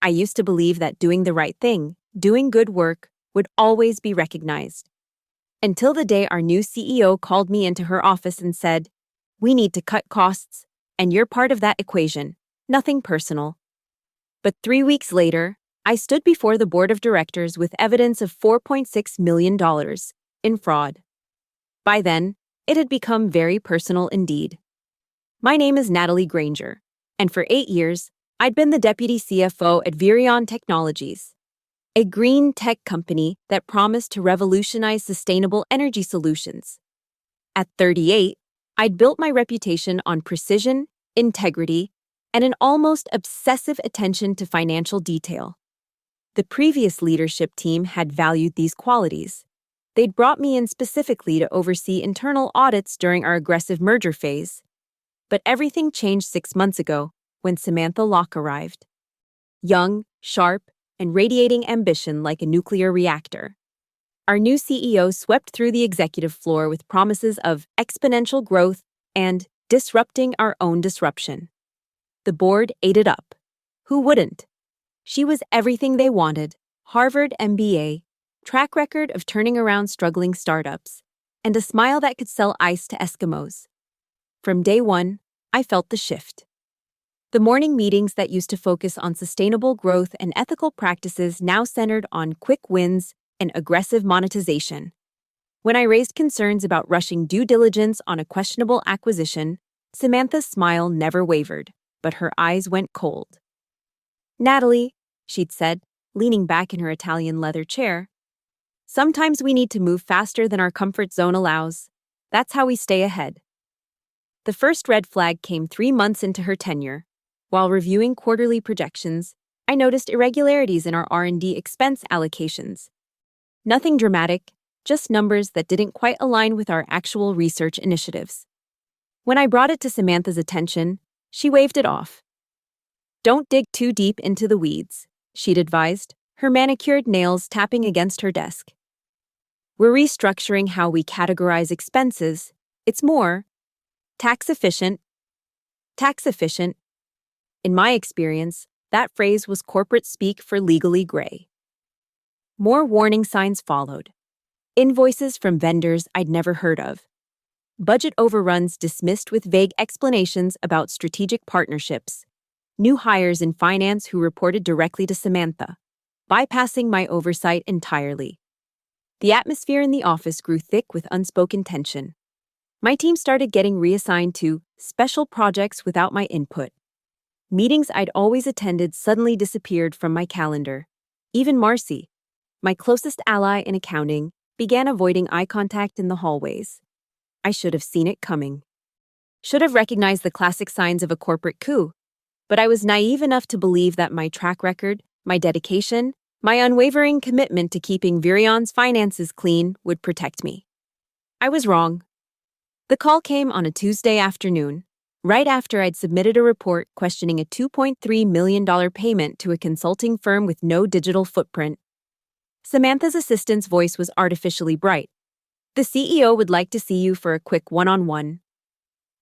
I used to believe that doing the right thing, doing good work, would always be recognized. Until the day our new CEO called me into her office and said, "We need to cut costs, and you're part of that equation. Nothing personal." But 3 weeks later, I stood before the board of directors with evidence of $4.6 million in fraud. By then, it had become very personal indeed. My name is Natalie Granger, and for 8 years, I'd been the deputy CFO at Virion Technologies, a green tech company that promised to revolutionize sustainable energy solutions. At 38, I'd built my reputation on precision, integrity, and an almost obsessive attention to financial detail. The previous leadership team had valued these qualities. They'd brought me in specifically to oversee internal audits during our aggressive merger phase. But everything changed 6 months ago when Samantha Locke arrived. Young, sharp, and radiating ambition like a nuclear reactor. Our new CEO swept through the executive floor with promises of exponential growth and disrupting our own disruption. The board ate it up. Who wouldn't? She was everything they wanted: Harvard MBA, track record of turning around struggling startups, and a smile that could sell ice to Eskimos. From day one, I felt the shift. The morning meetings that used to focus on sustainable growth and ethical practices now centered on quick wins and aggressive monetization. When I raised concerns about rushing due diligence on a questionable acquisition, Samantha's smile never wavered, but her eyes went cold. "Natalie," she'd said, leaning back in her Italian leather chair, "sometimes we need to move faster than our comfort zone allows. That's how we stay ahead." The first red flag came 3 months into her tenure. While reviewing quarterly projections, I noticed irregularities in our R&D expense allocations. Nothing dramatic, just numbers that didn't quite align with our actual research initiatives. When I brought it to Samantha's attention, she waved it off. "Don't dig too deep into the weeds," she'd advised, her manicured nails tapping against her desk. "We're restructuring how we categorize expenses. It's more tax efficient." Tax efficient. In my experience, that phrase was corporate speak for legally gray. More warning signs followed. Invoices from vendors I'd never heard of. Budget overruns dismissed with vague explanations about strategic partnerships. New hires in finance who reported directly to Samantha, bypassing my oversight entirely. The atmosphere in the office grew thick with unspoken tension. My team started getting reassigned to special projects without my input. Meetings I'd always attended suddenly disappeared from my calendar. Even Marcy, my closest ally in accounting, began avoiding eye contact in the hallways. I should have seen it coming. Should have recognized the classic signs of a corporate coup. But I was naive enough to believe that my track record, my dedication, my unwavering commitment to keeping Virion's finances clean would protect me. I was wrong. The call came on a Tuesday afternoon, right after I'd submitted a report questioning a $2.3 million payment to a consulting firm with no digital footprint. Samantha's assistant's voice was artificially bright. "The CEO would like to see you for a quick one-on-one."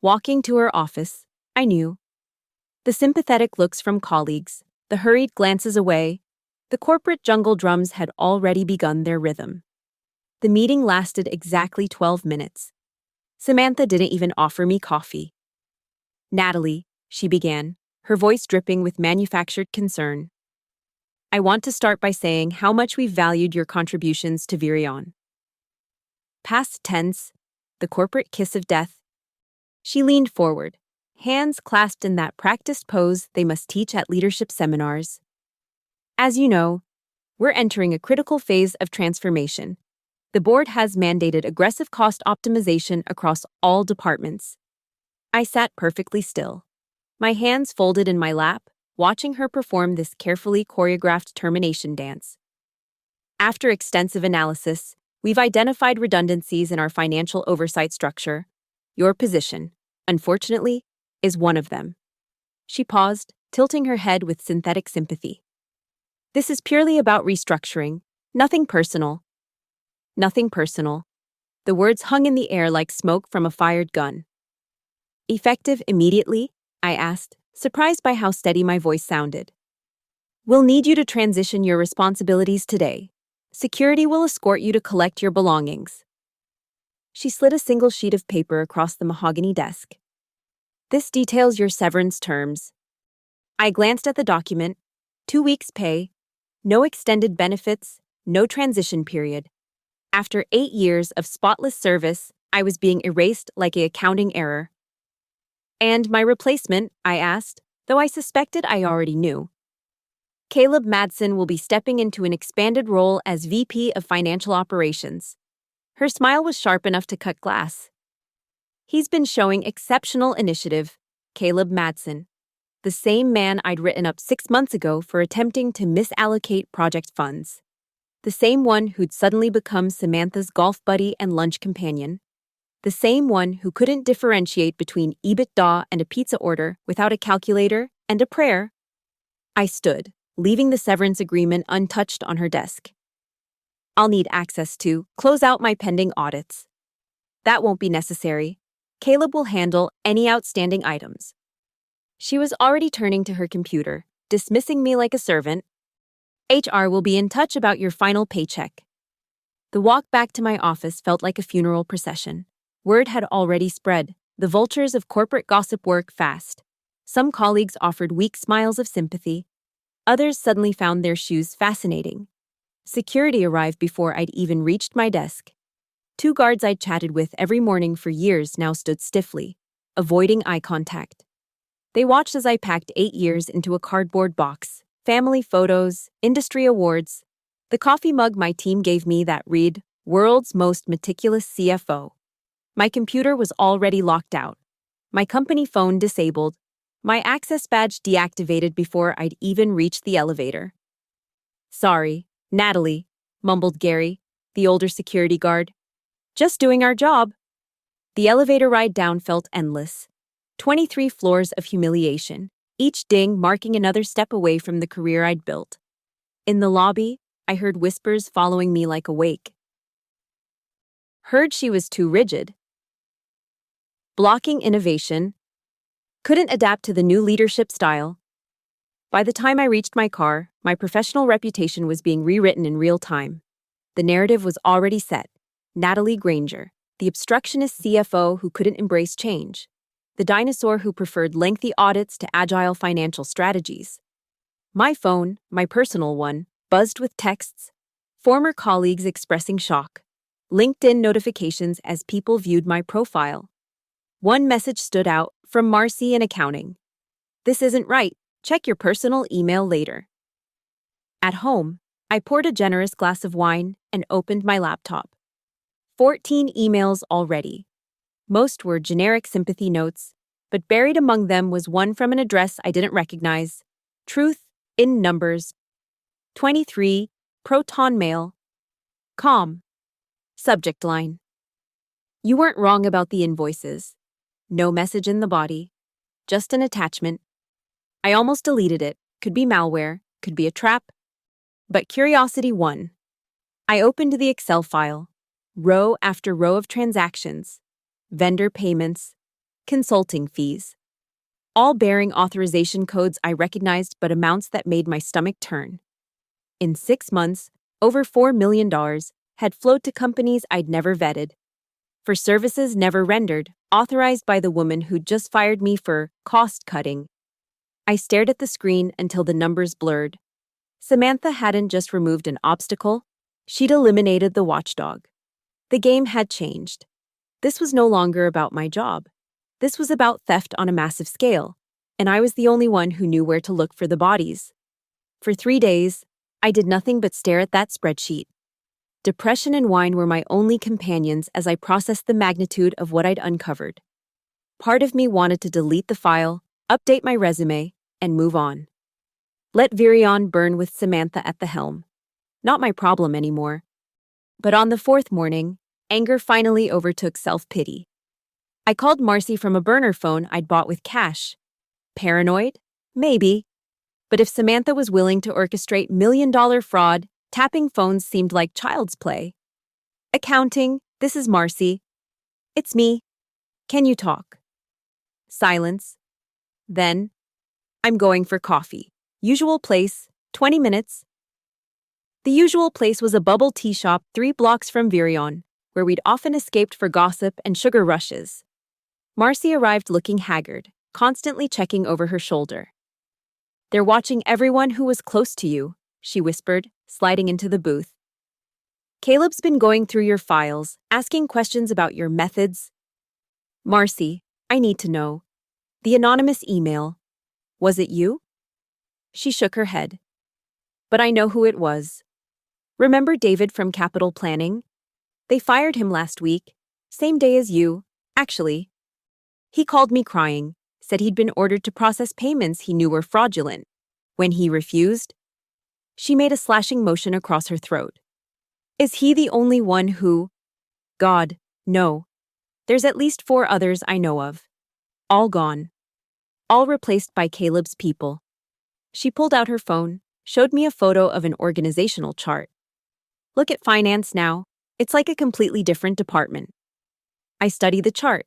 Walking to her office, I knew. The sympathetic looks from colleagues, the hurried glances away, the corporate jungle drums had already begun their rhythm. The meeting lasted exactly 12 minutes. Samantha didn't even offer me coffee. "Natalie," she began, her voice dripping with manufactured concern, "I want to start by saying how much we've valued your contributions to Virion." Past tense, the corporate kiss of death. She leaned forward, hands clasped in that practiced pose they must teach at leadership seminars. "As you know, we're entering a critical phase of transformation. The board has mandated aggressive cost optimization across all departments." I sat perfectly still, my hands folded in my lap, watching her perform this carefully choreographed termination dance. "After extensive analysis, we've identified redundancies in our financial oversight structure. Your position, unfortunately, is one of them." She paused, tilting her head with synthetic sympathy. "This is purely about restructuring, nothing personal." Nothing personal. The words hung in the air like smoke from a fired gun. "Effective immediately?" I asked, surprised by how steady my voice sounded. We'll need you to transition your responsibilities today. Security will escort you to collect your belongings. She slid a single sheet of paper across the mahogany desk. This details your severance terms. I glanced at the document. 2 weeks' pay, no extended benefits, no transition period. After 8 years of spotless service, I was being erased like an accounting error. And my replacement, I asked, though I suspected I already knew. Caleb Madsen will be stepping into an expanded role as VP of Financial Operations. Her smile was sharp enough to cut glass. He's been showing exceptional initiative, Caleb Madsen, the same man I'd written up 6 months ago for attempting to misallocate project funds. The same one who'd suddenly become Samantha's golf buddy and lunch companion. The same one who couldn't differentiate between EBITDA and a pizza order without a calculator and a prayer. I stood, leaving the severance agreement untouched on her desk. I'll need access to close out my pending audits. That won't be necessary. Caleb will handle any outstanding items. She was already turning to her computer, dismissing me like a servant. HR will be in touch about your final paycheck. The walk back to my office felt like a funeral procession. Word had already spread. The vultures of corporate gossip work fast. Some colleagues offered weak smiles of sympathy. Others suddenly found their shoes fascinating. Security arrived before I'd even reached my desk. 2 guards I'd chatted with every morning for years now stood stiffly, avoiding eye contact. They watched as I packed 8 years into a cardboard box, family photos, industry awards, the coffee mug my team gave me that read, "World's Most Meticulous CFO." My computer was already locked out, my company phone disabled, my access badge deactivated before I'd even reached the elevator. "Sorry, Natalie," mumbled Gary, the older security guard. "Just doing our job." The elevator ride down felt endless. 23 floors of humiliation, each ding marking another step away from the career I'd built. In the lobby, I heard whispers following me like a wake. Heard she was too rigid. Blocking innovation. Couldn't adapt to the new leadership style. By the time I reached my car, my professional reputation was being rewritten in real time. The narrative was already set. Natalie Granger, the obstructionist CFO who couldn't embrace change. The dinosaur who preferred lengthy audits to agile financial strategies. My phone, my personal one, buzzed with texts, former colleagues expressing shock, LinkedIn notifications as people viewed my profile. One message stood out from Marcy in accounting. "This isn't right. Check your personal email later." At home, I poured a generous glass of wine and opened my laptop. 14 emails already. Most were generic sympathy notes, but buried among them was one from an address I didn't recognize. Truth in numbers. 23, Proton Mail. Com. Subject line. You weren't wrong about the invoices. No message in the body. Just an attachment. I almost deleted it. Could be malware, could be a trap. But curiosity won. I opened the Excel file. Row after row of transactions. Vendor payments. Consulting fees. All bearing authorization codes I recognized but amounts that made my stomach turn. In 6 months, over $4 million had flowed to companies I'd never vetted. For services never rendered, authorized by the woman who'd just fired me for cost-cutting. I stared at the screen until the numbers blurred. Samantha hadn't just removed an obstacle, she'd eliminated the watchdog. The game had changed. This was no longer about my job. This was about theft on a massive scale, and I was the only one who knew where to look for the bodies. For 3 days, I did nothing but stare at that spreadsheet. Depression and wine were my only companions as I processed the magnitude of what I'd uncovered. Part of me wanted to delete the file, update my resume, and move on. Let Virion burn with Samantha at the helm. Not my problem anymore. But on the 4th morning, anger finally overtook self-pity. I called Marcy from a burner phone I'd bought with cash. Paranoid? Maybe. But if Samantha was willing to orchestrate million-dollar fraud, tapping phones seemed like child's play. "Accounting, this is Marcy." "It's me. Can you talk?" Silence. Then, "I'm going for coffee. Usual place, 20 minutes. The usual place was a bubble tea shop 3 blocks from Virion, where we'd often escaped for gossip and sugar rushes. Marcy arrived looking haggard, constantly checking over her shoulder. "They're watching everyone who was close to you," she whispered, sliding into the booth. "Caleb's been going through your files, asking questions about your methods." "Marcy, I need to know. The anonymous email. Was it you?" She shook her head. "But I know who it was. Remember David from Capital Planning? They fired him last week, same day as you, actually. He called me crying, said he'd been ordered to process payments he knew were fraudulent. When he refused..." She made a slashing motion across her throat. "Is he the only one who..." "God, no. There's at least 4 others I know of. All gone. All replaced by Caleb's people." She pulled out her phone, showed me a photo of an organizational chart. "Look at finance now. It's like a completely different department." I studied the chart.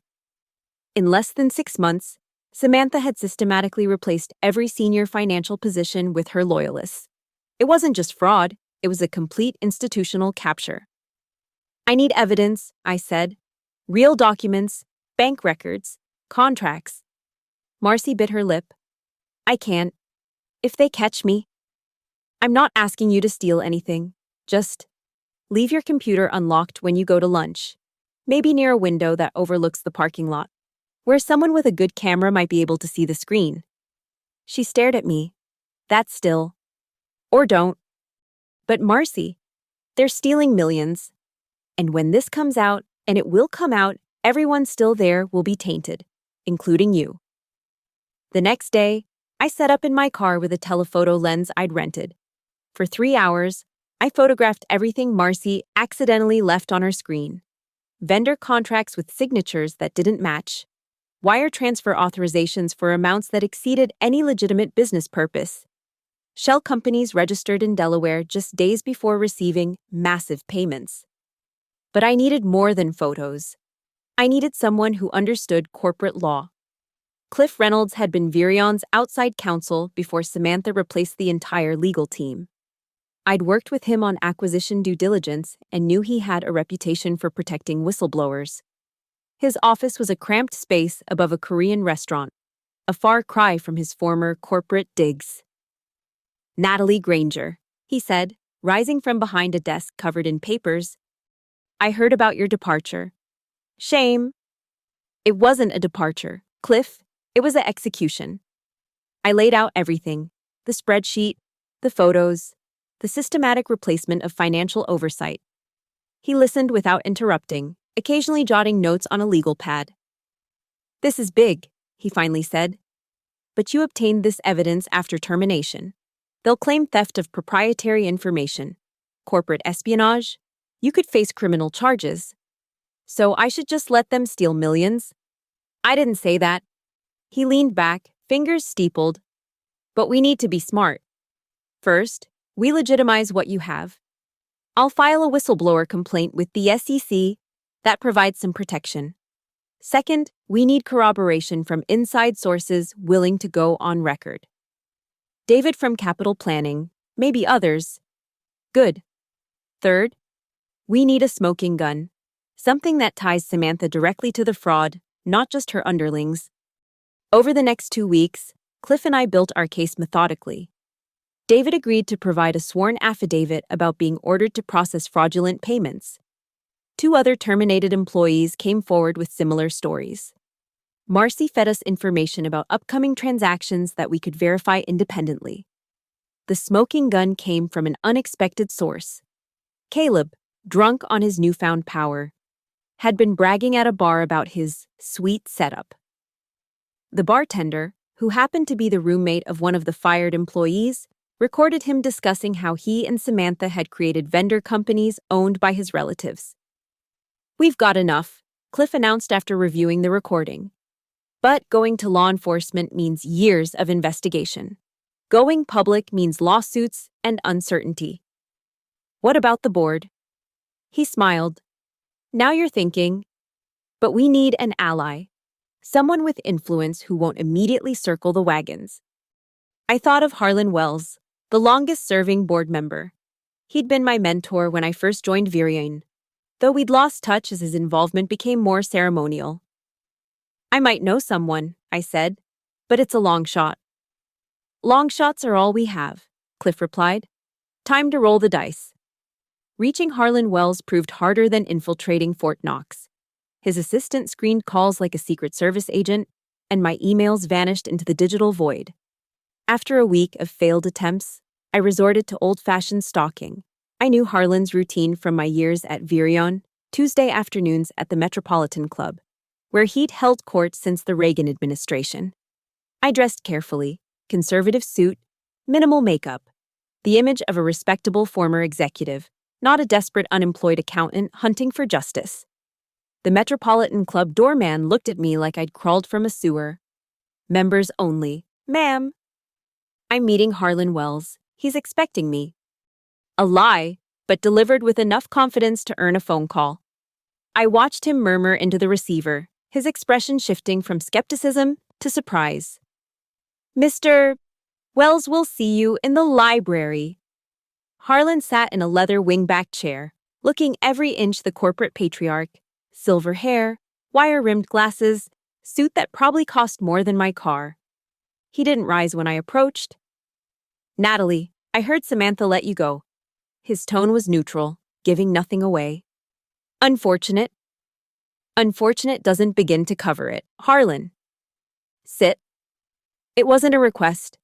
In less than 6 months, Samantha had systematically replaced every senior financial position with her loyalists. It wasn't just fraud, it was a complete institutional capture. "I need evidence," I said. "Real documents, bank records, contracts." Marcy bit her lip. "I can't. If they catch me..." "I'm not asking you to steal anything. Just leave your computer unlocked when you go to lunch. Maybe near a window that overlooks the parking lot, where someone with a good camera might be able to see the screen." She stared at me. "That's still. Or don't." "But Marcy, they're stealing millions. And when this comes out, and it will come out, everyone still there will be tainted, including you." The next day, I set up in my car with a telephoto lens I'd rented. For 3 hours, I photographed everything Marcy accidentally left on her screen. Vendor contracts with signatures that didn't match. Wire transfer authorizations for amounts that exceeded any legitimate business purpose. Shell companies registered in Delaware just days before receiving massive payments. But I needed more than photos. I needed someone who understood corporate law. Cliff Reynolds had been Virion's outside counsel before Samantha replaced the entire legal team. I'd worked with him on acquisition due diligence and knew he had a reputation for protecting whistleblowers. His office was a cramped space above a Korean restaurant, a far cry from his former corporate digs. "Natalie Granger," he said, rising from behind a desk covered in papers. "I heard about your departure. Shame." "It wasn't a departure, Cliff. It was an execution." I laid out everything: the spreadsheet, the photos, the systematic replacement of financial oversight. He listened without interrupting, occasionally jotting notes on a legal pad. "This is big," he finally said. "But you obtained this evidence after termination. They'll claim theft of proprietary information, corporate espionage. You could face criminal charges. So I should just let them steal millions?" "I didn't say that." He leaned back, fingers steepled. "But we need to be smart. First, we legitimize what you have. I'll file a whistleblower complaint with the SEC. That provides some protection. Second, we need corroboration from inside sources willing to go on record. David from Capital Planning, maybe others. Good. Third, we need a smoking gun. Something that ties Samantha directly to the fraud, not just her underlings." Over the next 2 weeks, Cliff and I built our case methodically. David agreed to provide a sworn affidavit about being ordered to process fraudulent payments. 2 other terminated employees came forward with similar stories. Marcy fed us information about upcoming transactions that we could verify independently. The smoking gun came from an unexpected source. Caleb, drunk on his newfound power, had been bragging at a bar about his sweet setup. The bartender, who happened to be the roommate of one of the fired employees, recorded him discussing how he and Samantha had created vendor companies owned by his relatives. "We've got enough," Cliff announced after reviewing the recording. "But going to law enforcement means years of investigation. Going public means lawsuits and uncertainty. What about the board?" He smiled. "Now you're thinking. But we need an ally. Someone with influence who won't immediately circle the wagons." I thought of Harlan Wells, the longest-serving board member. He'd been my mentor when I first joined Virion, though we'd lost touch as his involvement became more ceremonial. I might know someone, I said, but it's a long shot. Long shots are all we have, Cliff replied. Time to roll the dice. Reaching Harlan Wells proved harder than infiltrating Fort Knox. His assistant screened calls like a Secret Service agent, and my emails vanished into the digital void. After a week of failed attempts, I resorted to old-fashioned stalking. I knew Harlan's routine from my years at Virion, Tuesday afternoons at the Metropolitan Club, where he'd held court since the Reagan administration. I dressed carefully, conservative suit, minimal makeup, the image of a respectable former executive, not a desperate unemployed accountant hunting for justice. The Metropolitan Club doorman looked at me like I'd crawled from a sewer. Members only, ma'am. I'm meeting Harlan Wells. He's expecting me. A lie, but delivered with enough confidence to earn a phone call. I watched him murmur into the receiver, his expression shifting from skepticism to surprise. Mr. Wells will see you in the library. Harlan sat in a leather wingback chair, looking every inch the corporate patriarch. Silver hair, wire-rimmed glasses, suit that probably cost more than my car. He didn't rise when I approached. Natalie, I heard Samantha let you go. His tone was neutral, giving nothing away. Unfortunate. Unfortunate doesn't begin to cover it. Harlan. Sit. It wasn't a request.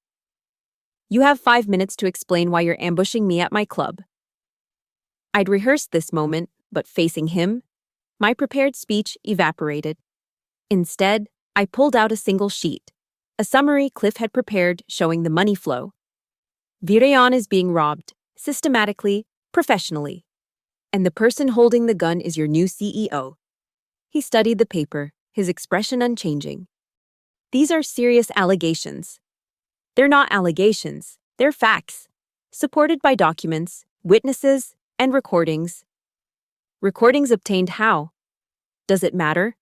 You have 5 minutes to explain why you're ambushing me at my club. I'd rehearsed this moment, but facing him, my prepared speech evaporated. Instead, I pulled out a single sheet, a summary Cliff had prepared showing the money flow. Virion is being robbed, systematically, professionally. And the person holding the gun is your new CEO. He studied the paper, his expression unchanging. These are serious allegations. They're not allegations, they're facts, supported by documents, witnesses, and recordings. Recordings obtained how? Does it matter?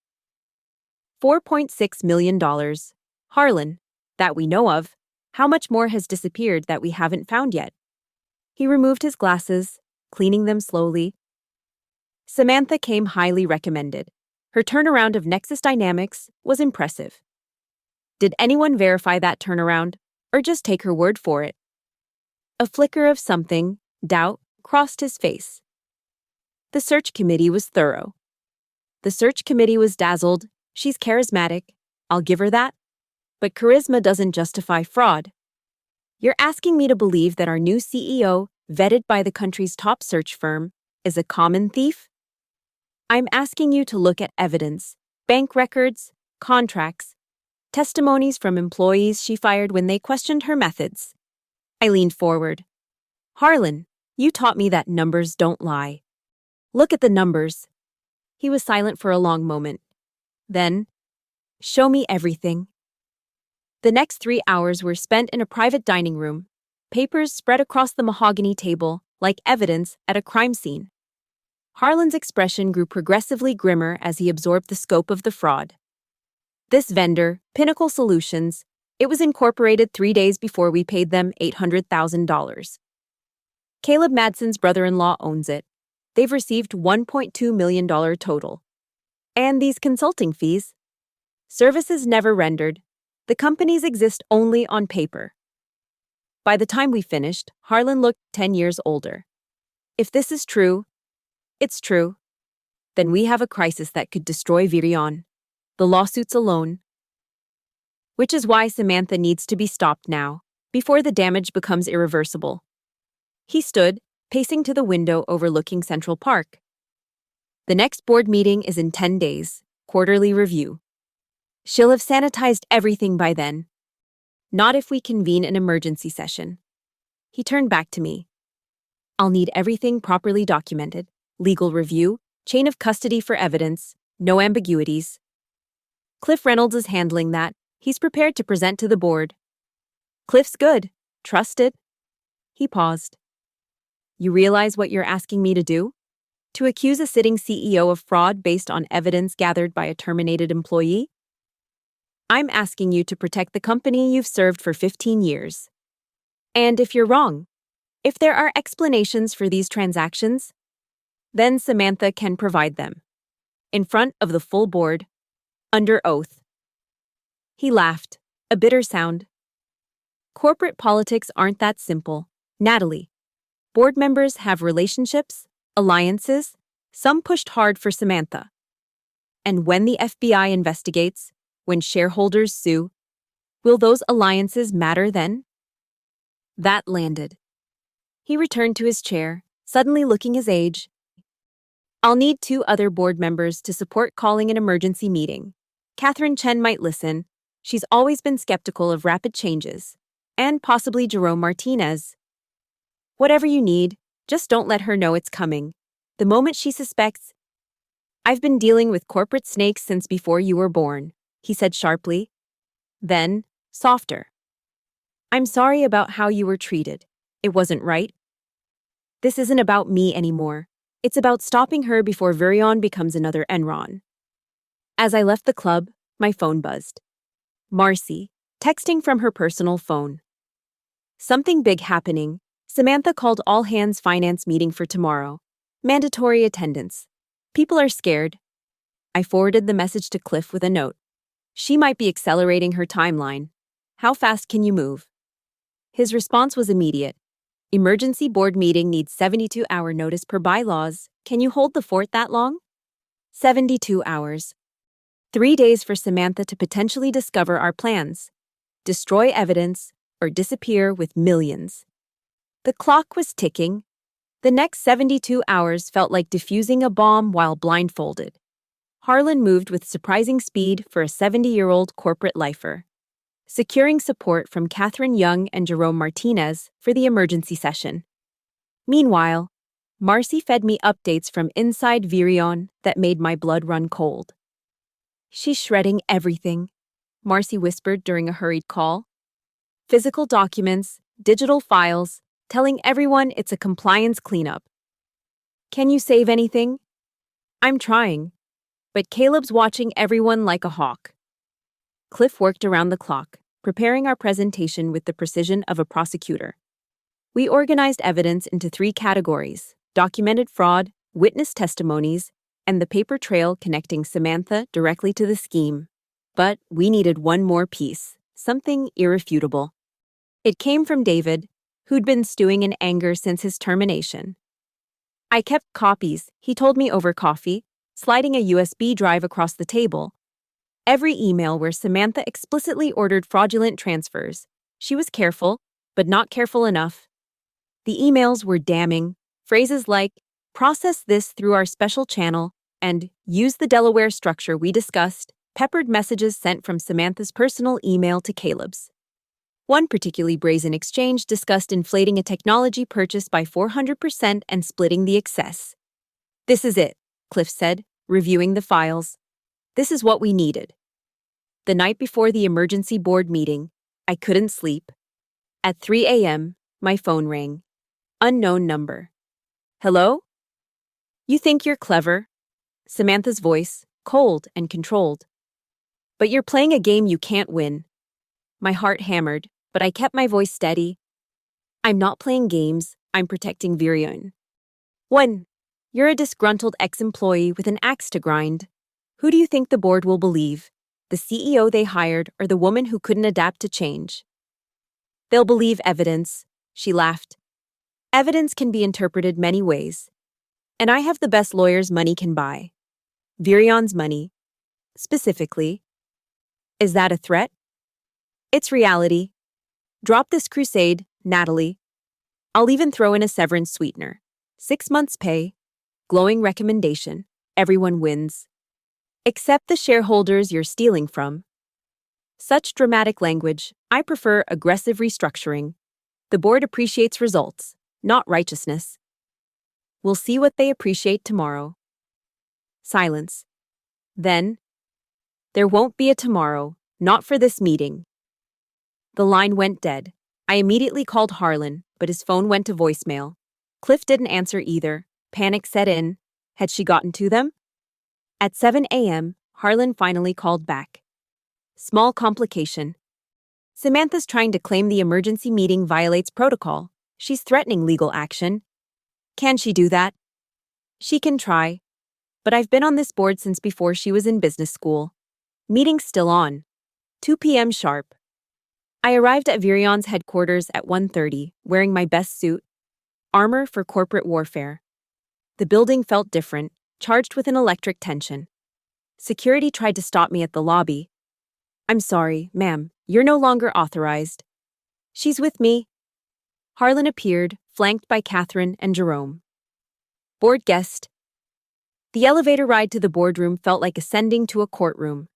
$4.6 million. Harlan, that we know of. How much more has disappeared that we haven't found yet? He removed his glasses, cleaning them slowly. Samantha came highly recommended. Her turnaround of Nexus Dynamics was impressive. Did anyone verify that turnaround, or just take her word for it? A flicker of something, doubt, crossed his face. The search committee was thorough. The search committee was dazzled. She's charismatic. I'll give her that. But charisma doesn't justify fraud. You're asking me to believe that our new CEO, vetted by the country's top search firm, is a common thief? I'm asking you to look at evidence, bank records, contracts, testimonies from employees she fired when they questioned her methods. I leaned forward. Harlan, you taught me that numbers don't lie. Look at the numbers. He was silent for a long moment. Then, show me everything. The next 3 hours were spent in a private dining room, papers spread across the mahogany table like evidence at a crime scene. Harlan's expression grew progressively grimmer as he absorbed the scope of the fraud. This vendor, Pinnacle Solutions, it was incorporated 3 days before we paid them $800,000. Caleb Madsen's brother-in-law owns it. They've received $1.2 million total. And these consulting fees? Services never rendered. The companies exist only on paper. By the time we finished, Harlan looked 10 years older. If this is true, it's true, then we have a crisis that could destroy Virion. The lawsuits alone. Which is why Samantha needs to be stopped now, before the damage becomes irreversible. He stood, pacing to the window overlooking Central Park. The next board meeting is in 10 days, quarterly review. She'll have sanitized everything by then. Not if we convene an emergency session. He turned back to me. I'll need everything properly documented. Legal review, chain of custody for evidence, no ambiguities. Cliff Reynolds is handling that. He's prepared to present to the board. Cliff's good. Trusted. He paused. You realize what you're asking me to do? To accuse a sitting CEO of fraud based on evidence gathered by a terminated employee? I'm asking you to protect the company you've served for 15 years. And if you're wrong, if there are explanations for these transactions, then Samantha can provide them. In front of the full board, under oath. He laughed, a bitter sound. Corporate politics aren't that simple, Natalie. Board members have relationships, alliances, some pushed hard for Samantha. And when the FBI investigates, when shareholders sue, will those alliances matter then? That landed. He returned to his chair, suddenly looking his age. I'll need 2 other board members to support calling an emergency meeting. Catherine Chen might listen. She's always been skeptical of rapid changes. And possibly Jerome Martinez. Whatever you need, just don't let her know it's coming. The moment she suspects, I've been dealing with corporate snakes since before you were born, he said sharply. Then, softer. I'm sorry about how you were treated. It wasn't right. This isn't about me anymore. It's about stopping her before Virion becomes another Enron. As I left the club, my phone buzzed. Marcy, texting from her personal phone. Something big happening. Samantha called all-hands finance meeting for tomorrow. Mandatory attendance. People are scared. I forwarded the message to Cliff with a note. She might be accelerating her timeline. How fast can you move? His response was immediate. Emergency board meeting needs 72-hour notice per bylaws. Can you hold the fort that long? 72 hours. 3 days for Samantha to potentially discover our plans, destroy evidence, or disappear with millions. The clock was ticking. The next 72 hours felt like defusing a bomb while blindfolded. Harlan moved with surprising speed for a 70-year-old corporate lifer, securing support from Catherine Young and Jerome Martinez for the emergency session. Meanwhile, Marcy fed me updates from inside Virion that made my blood run cold. She's shredding everything, Marcy whispered during a hurried call. Physical documents, digital files, telling everyone it's a compliance cleanup. Can you save anything? I'm trying, but Caleb's watching everyone like a hawk. Cliff worked around the clock, preparing our presentation with the precision of a prosecutor. We organized evidence into 3 categories: documented fraud, witness testimonies, and the paper trail connecting Samantha directly to the scheme. But we needed one more piece, something irrefutable. It came from David, who'd been stewing in anger since his termination. I kept copies, he told me over coffee, sliding a USB drive across the table. Every email where Samantha explicitly ordered fraudulent transfers. She was careful, but not careful enough. The emails were damning. Phrases like, process this through our special channel, and use the Delaware structure we discussed, peppered messages sent from Samantha's personal email to Caleb's. One particularly brazen exchange discussed inflating a technology purchase by 400% and splitting the excess. This is it, Cliff said, reviewing the files. This is what we needed. The night before the emergency board meeting, I couldn't sleep. At 3 a.m., my phone rang. Unknown number. Hello? You think you're clever? Samantha's voice, cold and controlled. But you're playing a game you can't win. My heart hammered, but I kept my voice steady. I'm not playing games, I'm protecting Virion. 1. You're a disgruntled ex-employee with an axe to grind. Who do you think the board will believe? The CEO they hired or the woman who couldn't adapt to change? They'll believe evidence, she laughed. Evidence can be interpreted many ways. And I have the best lawyers money can buy. Virion's money. Specifically. Is that a threat? It's reality. Drop this crusade, Natalie. I'll even throw in a severance sweetener. 6 months' pay. Glowing recommendation. Everyone wins. Except the shareholders you're stealing from. Such dramatic language. I prefer aggressive restructuring. The board appreciates results, not righteousness. We'll see what they appreciate tomorrow. Silence. Then, there won't be a tomorrow, not for this meeting. The line went dead. I immediately called Harlan, but his phone went to voicemail. Cliff didn't answer either. Panic set in. Had she gotten to them? At 7 a.m., Harlan finally called back. Small complication. Samantha's trying to claim the emergency meeting violates protocol. She's threatening legal action. Can she do that? She can try. But I've been on this board since before she was in business school. Meeting's still on. 2 p.m. sharp. I arrived at Virion's headquarters at 1:30, wearing my best suit, armor for corporate warfare. The building felt different, charged with an electric tension. Security tried to stop me at the lobby. I'm sorry, ma'am, you're no longer authorized. She's with me. Harlan appeared, flanked by Catherine and Jerome. Board guest. The elevator ride to the boardroom felt like ascending to a courtroom.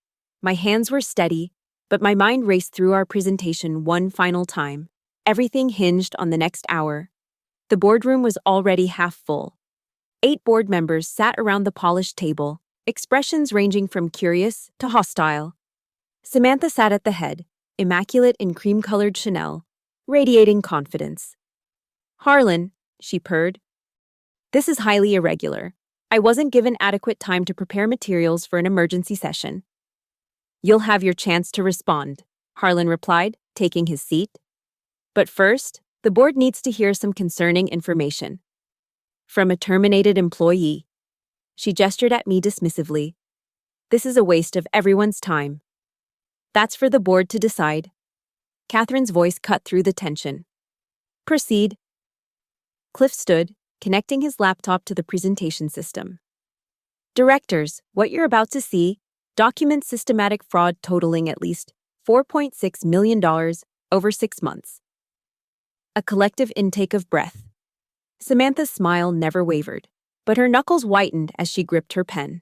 My hands were steady, but my mind raced through our presentation one final time. Everything hinged on the next hour. The boardroom was already half full. 8 board members sat around the polished table, expressions ranging from curious to hostile. Samantha sat at the head, immaculate in cream-colored Chanel, radiating confidence. Harlan, she purred. This is highly irregular. I wasn't given adequate time to prepare materials for an emergency session. You'll have your chance to respond, Harlan replied, taking his seat. But first, the board needs to hear some concerning information. From a terminated employee. She gestured at me dismissively. This is a waste of everyone's time. That's for the board to decide. Catherine's voice cut through the tension. Proceed. Cliff stood, connecting his laptop to the presentation system. Directors, what you're about to see documents systematic fraud totaling at least $4.6 million over 6 months. A collective intake of breath. Samantha's smile never wavered, but her knuckles whitened as she gripped her pen.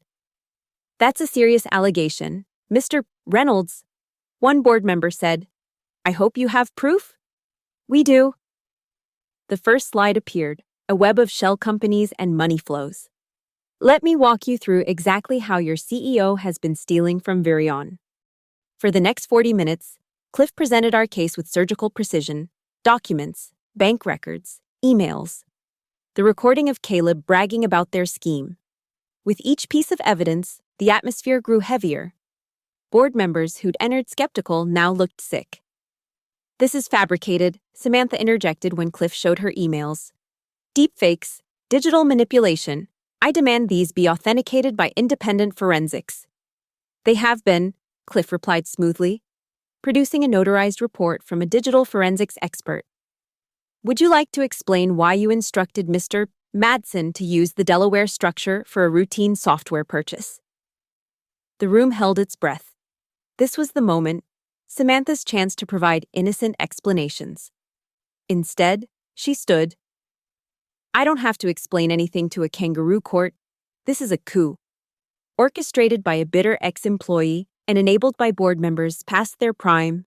That's a serious allegation, Mr. Reynolds. One board member said, I hope you have proof? We do. The first slide appeared, a web of shell companies and money flows. Let me walk you through exactly how your CEO has been stealing from Virion. For the next 40 minutes, Cliff presented our case with surgical precision, documents, bank records, emails. The recording of Caleb bragging about their scheme. With each piece of evidence, the atmosphere grew heavier. Board members who'd entered skeptical now looked sick. This is fabricated, Samantha interjected when Cliff showed her emails. Deepfakes, digital manipulation. I demand these be authenticated by independent forensics. They have been, Cliff replied smoothly, producing a notarized report from a digital forensics expert. Would you like to explain why you instructed Mr. Madsen to use the Delaware structure for a routine software purchase? The room held its breath. This was the moment, Samantha's chance to provide innocent explanations. Instead, she stood. I don't have to explain anything to a kangaroo court. This is a coup. Orchestrated by a bitter ex-employee and enabled by board members past their prime.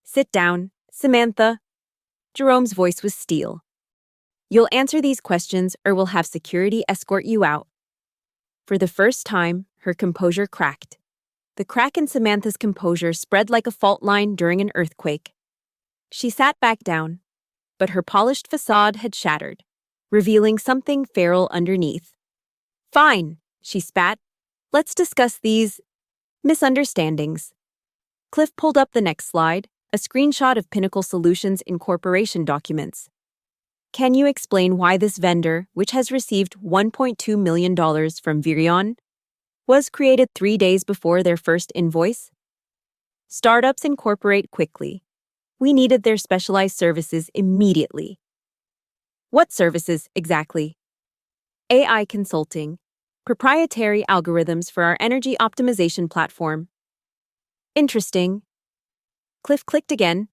Sit down, Samantha. Jerome's voice was steel. You'll answer these questions or we'll have security escort you out. For the first time, her composure cracked. The crack in Samantha's composure spread like a fault line during an earthquake. She sat back down, but her polished facade had shattered, revealing something feral underneath. Fine, she spat. Let's discuss these misunderstandings. Cliff pulled up the next slide, a screenshot of Pinnacle Solutions Incorporation documents. Can you explain why this vendor, which has received $1.2 million from Virion, was created 3 days before their first invoice? Startups incorporate quickly. We needed their specialized services immediately. What services, exactly? AI consulting, proprietary algorithms for our energy optimization platform. Interesting. Cliff clicked again.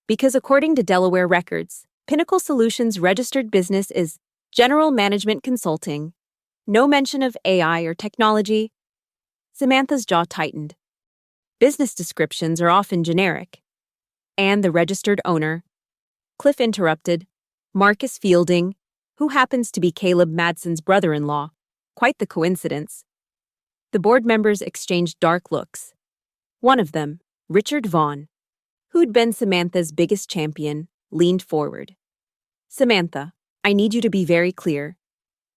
Because according to Delaware records, Pinnacle Solutions' registered business is General Management Consulting. No mention of AI or technology. Samantha's jaw tightened. Business descriptions are often generic. And the registered owner, Cliff interrupted, Marcus Fielding, who happens to be Caleb Madsen's brother-in-law. Quite the coincidence. The board members exchanged dark looks. One of them, Richard Vaughn, who'd been Samantha's biggest champion, leaned forward. Samantha, I need you to be very clear.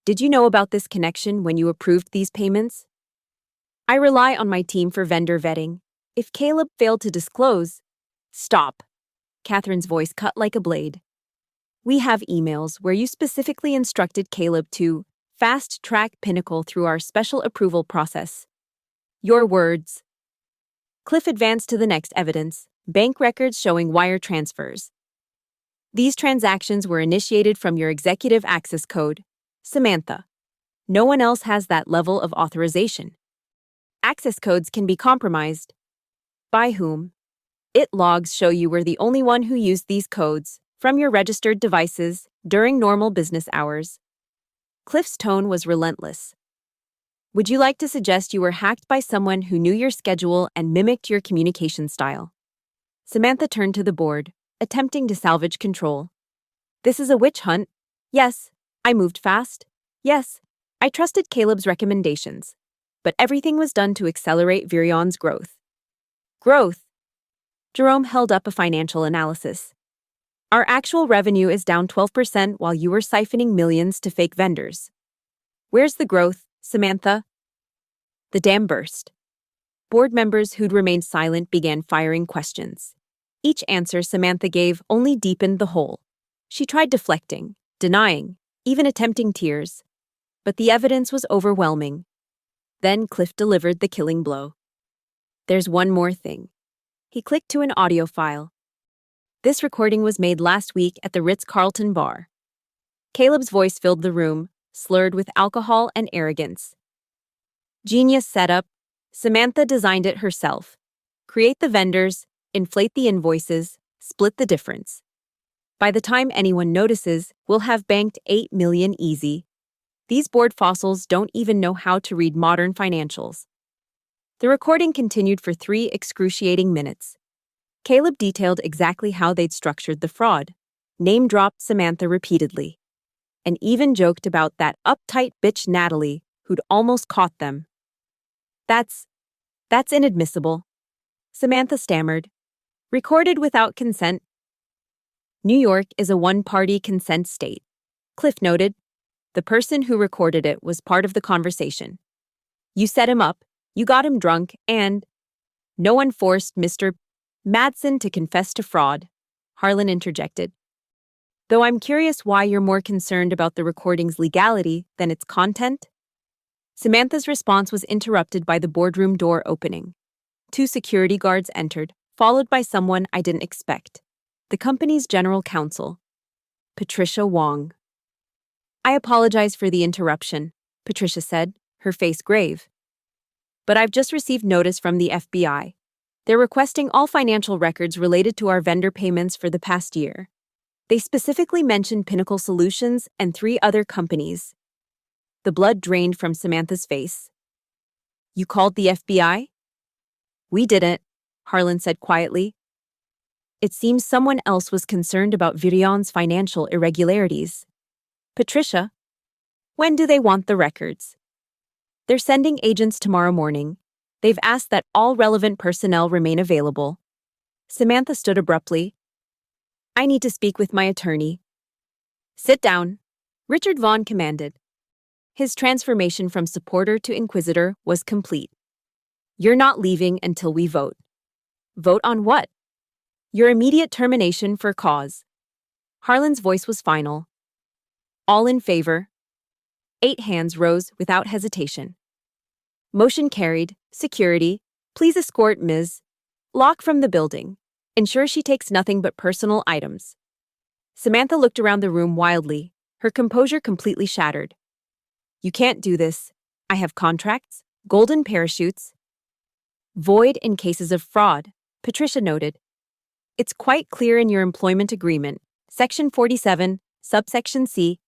Did you know about this connection when you approved these payments? I rely on my team for vendor vetting. If Caleb failed to disclose, Stop. Catherine's voice cut like a blade. We have emails where you specifically instructed Caleb to fast-track Pinnacle through our special approval process. Your words. Cliff advanced to the next evidence, bank records showing wire transfers. These transactions were initiated from your executive access code, Samantha. No one else has that level of authorization. Access codes can be compromised. By whom? It logs show you were the only one who used these codes from your registered devices during normal business hours. Cliff's tone was relentless. Would you like to suggest you were hacked by someone who knew your schedule and mimicked your communication style? Samantha turned to the board, attempting to salvage control. This is a witch hunt. Yes, I moved fast. Yes, I trusted Caleb's recommendations. But everything was done to accelerate Virion's growth. Growth? Jerome held up a financial analysis. Our actual revenue is down 12% while you were siphoning millions to fake vendors. Where's the growth, Samantha? The dam burst. Board members who'd remained silent began firing questions. Each answer Samantha gave only deepened the hole. She tried deflecting, denying, even attempting tears. But the evidence was overwhelming. Then Cliff delivered the killing blow. There's one more thing. He clicked to an audio file. This recording was made last week at the Ritz-Carlton bar. Caleb's voice filled the room, slurred with alcohol and arrogance. Genius setup. Samantha designed it herself. Create the vendors, inflate the invoices, split the difference. By the time anyone notices, we'll have banked $8 million easy. These board fossils don't even know how to read modern financials. The recording continued for 3 excruciating minutes. Caleb detailed exactly how they'd structured the fraud, name-dropped Samantha repeatedly, and even joked about that uptight bitch Natalie who'd almost caught them. That's inadmissible. Samantha stammered. Recorded without consent. New York is a one-party consent state. Cliff noted. The person who recorded it was part of the conversation. You set him up, you got him drunk, and no one forced Mr. Madsen to confess to fraud, Harlan interjected. Though I'm curious why you're more concerned about the recording's legality than its content. Samantha's response was interrupted by the boardroom door opening. 2 security guards entered, followed by someone I didn't expect. The company's general counsel, Patricia Wong. I apologize for the interruption, Patricia said, her face grave. But I've just received notice from the FBI. They're requesting all financial records related to our vendor payments for the past year. They specifically mentioned Pinnacle Solutions and 3 other companies. The blood drained from Samantha's face. You called the FBI? We didn't, Harlan said quietly. It seems someone else was concerned about Virion's financial irregularities. Patricia, when do they want the records? They're sending agents tomorrow morning. They've asked that all relevant personnel remain available. Samantha stood abruptly. I need to speak with my attorney. Sit down, Richard Vaughn commanded. His transformation from supporter to inquisitor was complete. You're not leaving until we vote. Vote on what? Your immediate termination for cause. Harlan's voice was final. All in favor. 8 hands rose without hesitation. Motion carried. Security, please escort Ms. Locke from the building. Ensure she takes nothing but personal items. Samantha looked around the room wildly, her composure completely shattered. You can't do this. I have contracts, golden parachutes. Void in cases of fraud, Patricia noted. It's quite clear in your employment agreement, Section 47, subsection C.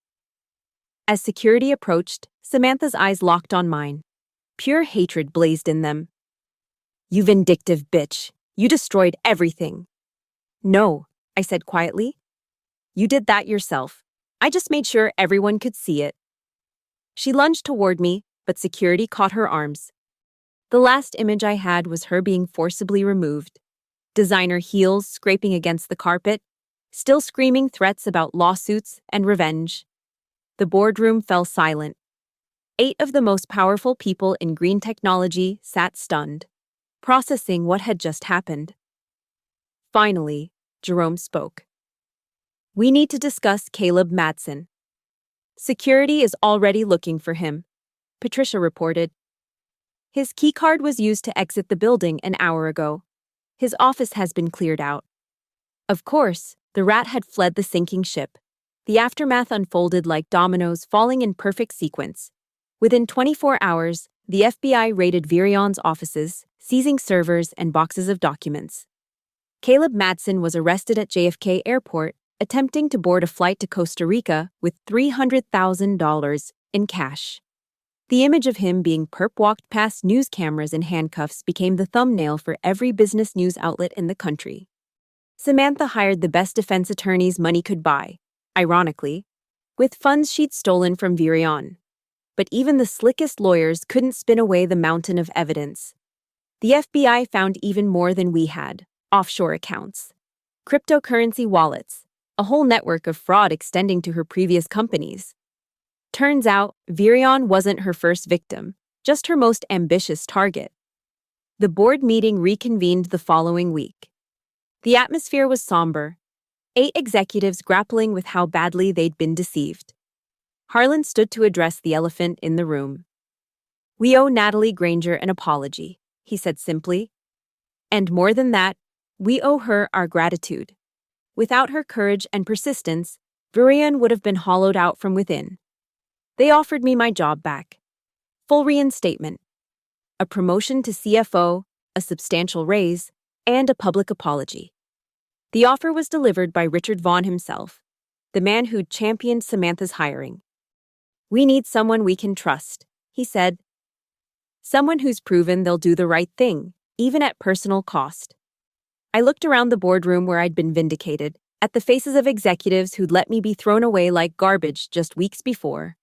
As security approached, Samantha's eyes locked on mine. Pure hatred blazed in them. You vindictive bitch. You destroyed everything. No, I said quietly. You did that yourself. I just made sure everyone could see it. She lunged toward me, but security caught her arms. The last image I had was her being forcibly removed. Designer heels scraping against the carpet, still screaming threats about lawsuits and revenge. The boardroom fell silent. 8 of the most powerful people in green technology sat stunned, processing what had just happened. Finally, Jerome spoke. We need to discuss Caleb Madsen. Security is already looking for him, Patricia reported. His keycard was used to exit the building an hour ago. His office has been cleared out. Of course, the rat had fled the sinking ship. The aftermath unfolded like dominoes falling in perfect sequence. Within 24 hours, the FBI raided Virion's offices, seizing servers and boxes of documents. Caleb Madsen was arrested at JFK Airport, attempting to board a flight to Costa Rica with $300,000 in cash. The image of him being perp-walked past news cameras in handcuffs became the thumbnail for every business news outlet in the country. Samantha hired the best defense attorneys money could buy, ironically, with funds she'd stolen from Virion. But even the slickest lawyers couldn't spin away the mountain of evidence. The FBI found even more than we had: offshore accounts, cryptocurrency wallets, a whole network of fraud extending to her previous companies. Turns out, Virion wasn't her first victim, just her most ambitious target. The board meeting reconvened the following week. The atmosphere was somber. 8 executives grappling with how badly they'd been deceived. Harlan stood to address the elephant in the room. We owe Natalie Granger an apology, he said simply. And more than that, we owe her our gratitude. Without her courage and persistence, Virion would have been hollowed out from within. They offered me my job back. Full reinstatement. A promotion to CFO, a substantial raise, and a public apology. The offer was delivered by Richard Vaughn himself, the man who'd championed Samantha's hiring. We need someone we can trust, he said. Someone who's proven they'll do the right thing, even at personal cost. I looked around the boardroom where I'd been vindicated, at the faces of executives who'd let me be thrown away like garbage just weeks before.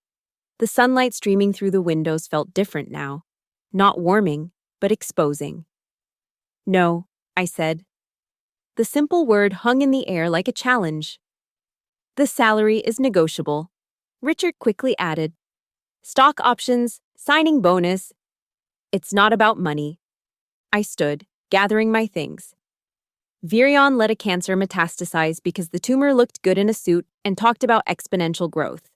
The sunlight streaming through the windows felt different now, not warming, but exposing. No, I said. The simple word hung in the air like a challenge. The salary is negotiable, Richard quickly added. Stock options, signing bonus. It's not about money. I stood, gathering my things. Virion let a cancer metastasize because the tumor looked good in a suit and talked about exponential growth.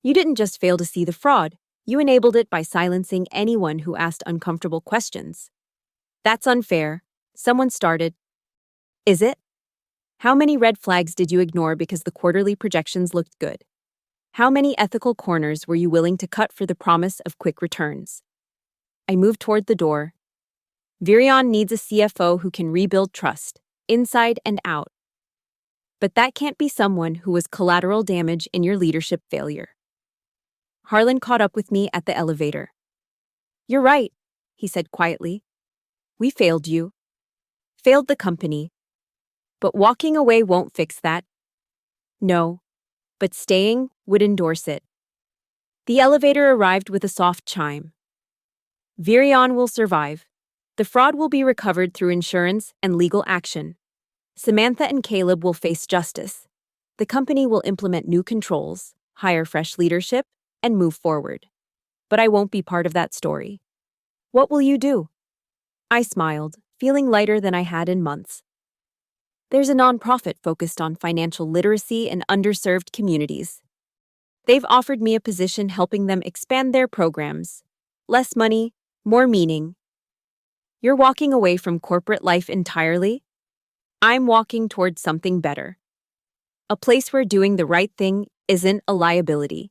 You didn't just fail to see the fraud, you enabled it by silencing anyone who asked uncomfortable questions. That's unfair, someone started. Is it? How many red flags did you ignore because the quarterly projections looked good? How many ethical corners were you willing to cut for the promise of quick returns? I moved toward the door. Virion needs a CFO who can rebuild trust, inside and out. But that can't be someone who was collateral damage in your leadership failure. Harlan caught up with me at the elevator. You're right, he said quietly. We failed you. Failed the company. But walking away won't fix that. No, but staying would endorse it. The elevator arrived with a soft chime. Virion will survive. The fraud will be recovered through insurance and legal action. Samantha and Caleb will face justice. The company will implement new controls, hire fresh leadership, and move forward. But I won't be part of that story. What will you do? I smiled, feeling lighter than I had in months. There's a nonprofit focused on financial literacy in underserved communities. They've offered me a position helping them expand their programs. Less money, more meaning. You're walking away from corporate life entirely? I'm walking towards something better. A place where doing the right thing isn't a liability.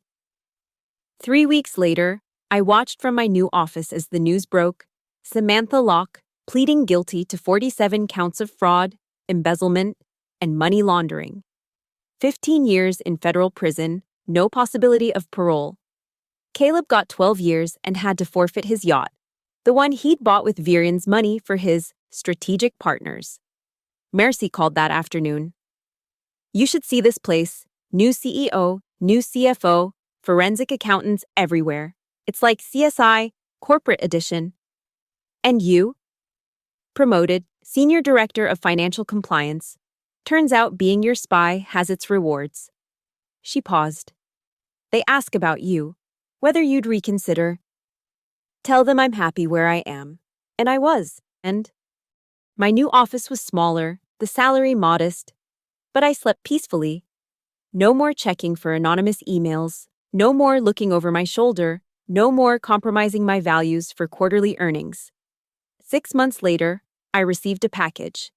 3 weeks later, I watched from my new office as the news broke. Samantha Locke, pleading guilty to 47 counts of fraud, embezzlement, and money laundering. 15 years in federal prison, no possibility of parole. Caleb got 12 years and had to forfeit his yacht, the one he'd bought with Virion's money for his strategic partners. Mercy called that afternoon. You should see this place. New CEO, new CFO, forensic accountants everywhere. It's like CSI, corporate edition. And you? Promoted, Senior Director of Financial Compliance. Turns out being your spy has its rewards. She paused. They ask about you, whether you'd reconsider. Tell them I'm happy where I am. And I was. And my new office was smaller, the salary modest, but I slept peacefully. No more checking for anonymous emails, no more looking over my shoulder, no more compromising my values for quarterly earnings. 6 months later, I received a package.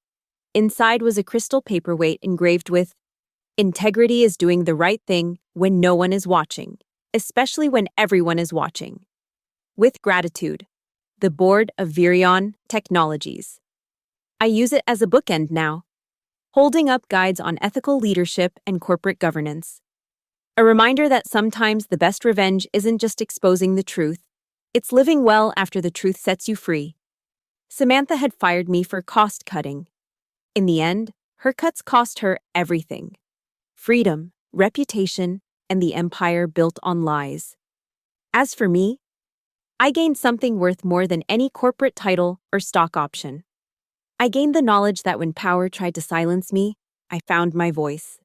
Inside was a crystal paperweight engraved with, "Integrity is doing the right thing when no one is watching, especially when everyone is watching. With gratitude, the Board of Virion Technologies." I use it as a bookend now, holding up guides on ethical leadership and corporate governance. A reminder that sometimes the best revenge isn't just exposing the truth, it's living well after the truth sets you free. Samantha had fired me for cost cutting. In the end, her cuts cost her everything: freedom, reputation, and the empire built on lies. As for me, I gained something worth more than any corporate title or stock option. I gained the knowledge that when power tried to silence me, I found my voice.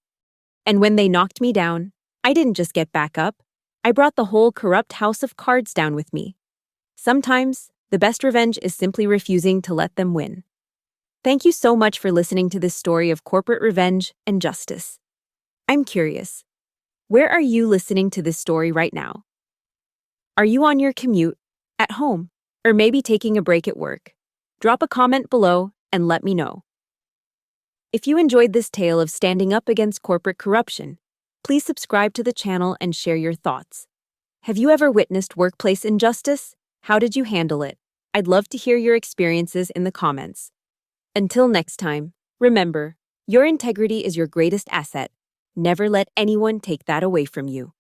And when they knocked me down, I didn't just get back up, I brought the whole corrupt house of cards down with me. Sometimes, the best revenge is simply refusing to let them win. Thank you so much for listening to this story of corporate revenge and justice. I'm curious, where are you listening to this story right now? Are you on your commute, at home, or maybe taking a break at work? Drop a comment below and let me know. If you enjoyed this tale of standing up against corporate corruption, please subscribe to the channel and share your thoughts. Have you ever witnessed workplace injustice? How did you handle it? I'd love to hear your experiences in the comments. Until next time, remember, your integrity is your greatest asset. Never let anyone take that away from you.